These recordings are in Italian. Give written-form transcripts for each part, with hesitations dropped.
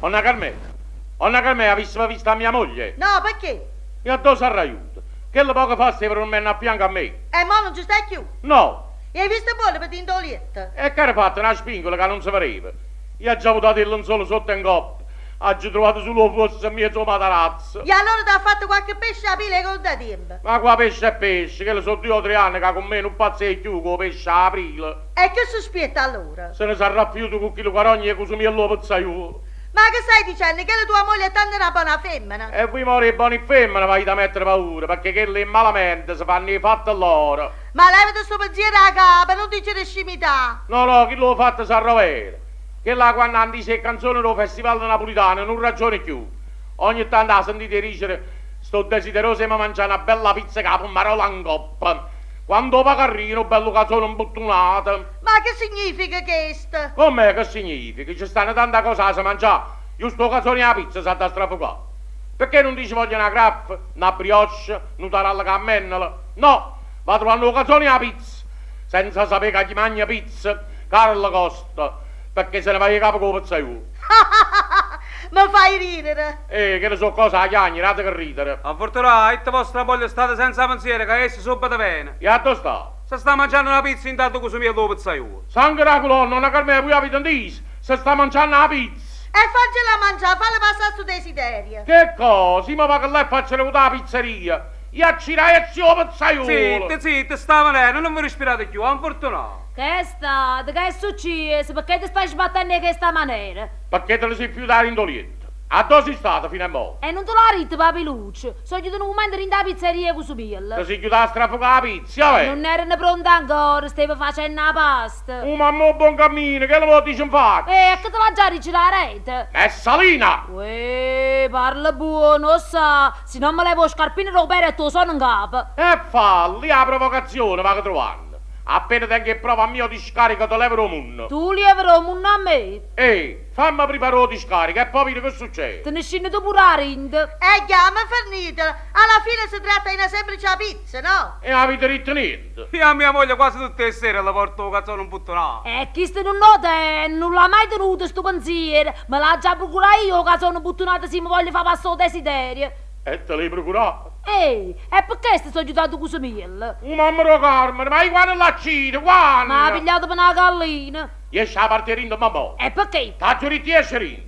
Onna Carmela, avessi vista mia moglie. No, perché? E addosso al aiuto. Che le poco fa stava un a fianco a me. E mo non ci stai più. No. E hai visto buono per t'indolietta? E che era fatta una spingola che non si pareva. Io ho già buttato il lenzuolo sotto in coppa. Ho trovato solo fosse mezzo matarazzo. E allora ti ha fatto qualche pesce a pile con da tempo? Ma qua pesce è pesce, che le sono 2 o 3 anni che con me non pazzecchio con pesce a aprile. E che sospetta allora? Se ne sarà raffiuto con chilo carogni e così lo pizzaiolo. Ma che stai dicendo? Che la tua moglie è tanto una buona femmina? E voi mori buoni femmine vai da mettere paura, perché che lì malamente si fanno i fatti loro. Ma levati sto pensiero a capo, non dici scimità. No, chi l'ho fatto sa rovere. Che là quando hanno dice canzone del festival napolitano non ragione più. Ogni tanto la sentite dicere sto desideroso di mangiare una bella pizza capo marola in coppa. Quando va carrino, bello cazzone imbottonato. Ma che significa questo? Com'è che significa? Ci stanno tante cose da mangiare. Io sto cazzone alla pizza sa da strafugare. Perché non dici voglio una grappa, una brioche, un tarallo cammennola? No, va trovando cazzone alla pizza. Senza sapere che gli mangia pizza, Carlo Costa. Perché se ne va a capo con pizzaiolo. Mi fai ridere. Che ne so cosa, a chiagnere, che ridere. A fortunare, vostra moglie state senza pensiero che esse subito bene. E a dove sta? Se sta mangiando una pizza intanto così mia dopo pizzaiolo. Sangue da colonna, una Carmela, voi avete intesi? Se sta mangiando la pizza. E faccela mangiare, falla passare su desiderio. Che cosa? Ma va che lei faccia la pizzeria. Io ci ragazzi o pizzaiolo. Zitti, sta venendo, non mi respirate più, a fortunare. Che è stato? Che è successo? Perché ti stai sbattendo in questa maniera? Perché te ne sei più da indoliente? A dove sei stata fino a mo'? E non te l'ha detto, papiluccio. Sono chiuso un momento in da pizzeria con su Te Bill. sei chiusa a strafugare la pizza, vabbè? Non erano pronte ancora, stavo facendo la pasta. Mamma, buon cammino, che lo dici in faccia? Che te l'ha già dice la rete? È salina! Uè, parla buono, sa. Se non me levo scarpine ropere e tu sono in capo. E falli, la provocazione va che trovando. Appena tengo il prova a mio discarico te levo il munno. Tu li avrò un a me. Fammi preparare il discarico e poi vedi che succede. Te ne scende tu pure a rind. Chiama finita. Alla fine si tratta di una semplice pizza, no? E avete detto niente. Io a mia moglie quasi tutte le sere la porto un cazzone un buttonato. E chi ste non nota, non l'ha mai tenuto sto pensiero. Me l'ha già procurato io che sono buttonato se mi voglio far passare il desiderio. E te l'hai procurato? E perché ti sono aiutato con Mil? Mamma mia Carmen, ma quando l'ha cito, quando? Ma ha pigliato per una gallina. Esci a partire mamma. E perché? T'ha giurito di essere.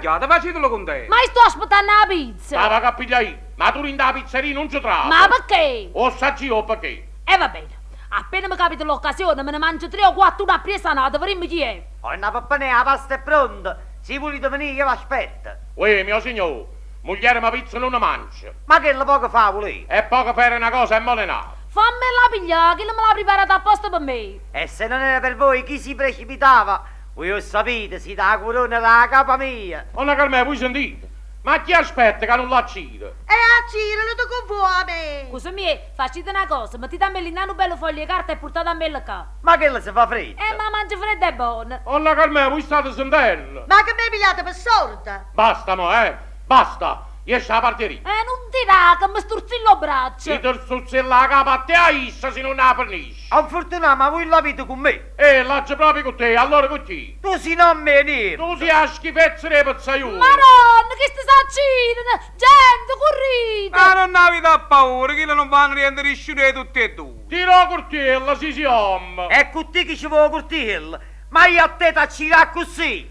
Chiaro, facetelo con te. Ma io sto aspettando la pizza. Stava che pigliai. Ma tu in da pizzeria non ci trova. Ma perché? O sacci o perché? E va bene. Appena mi capita l'occasione me ne mangio 3 o 4 una presanata, vedremo chi è. Una pappanea, la pasta è pronta. Se volete venire io vi aspetto. Uè, mio signore, moglie ma pizza non ne mangia. Ma che la poco fa volete? È poco fare una cosa e molenare. Fammela pigliare, che non me l'ha preparata apposta per me. E se non era per voi chi si precipitava? Voi lo sapete, si dà la corona dalla capa mia. Onna Carmela, voi sentite? Ma chi aspetta che non la cita? E a Ciro lo tocco vuole. Scusa me, facite una cosa, mettete a me l'inano bello foglio di carta e portate a me la ca. Ma che la si fa fredda? Ma mangia fredda e buona. Onna Carmela, voi state sentendo? Ma che mi pigliate per sorda? Basta, mo, basta. Esci a partire. Non dirà che mi sturzillo il braccio. Si te stuzzilla la capa a te a issa se non la fornisci. A fortuna, ma voi l'avete con me? L'aggia proprio con te, allora con chi? Tu si non me ne. Tu si a schifezza dei pizzaioli. Madonna, che sti saccino! Gente, corrite! Ma non avete paura, che non vanno riendere i sciunei tutti e due. Tiro cortiella, si siamo. E con te che ci vuole cortiella. Ma io a te t'accirà così.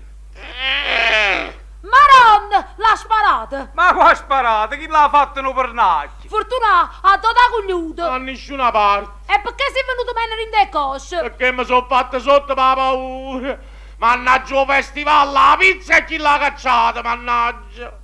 Madonna, l'ha sparata! Ma qua sparate, chi l'ha fatto un pernacchio? Fortuna, ha dato a cogliuto! Da nessuna parte. E perché sei venuto bene in de cosce? Perché mi sono fatta sotto per la paura. Mannaggia il festival, la pizza e chi l'ha cacciata, mannaggia.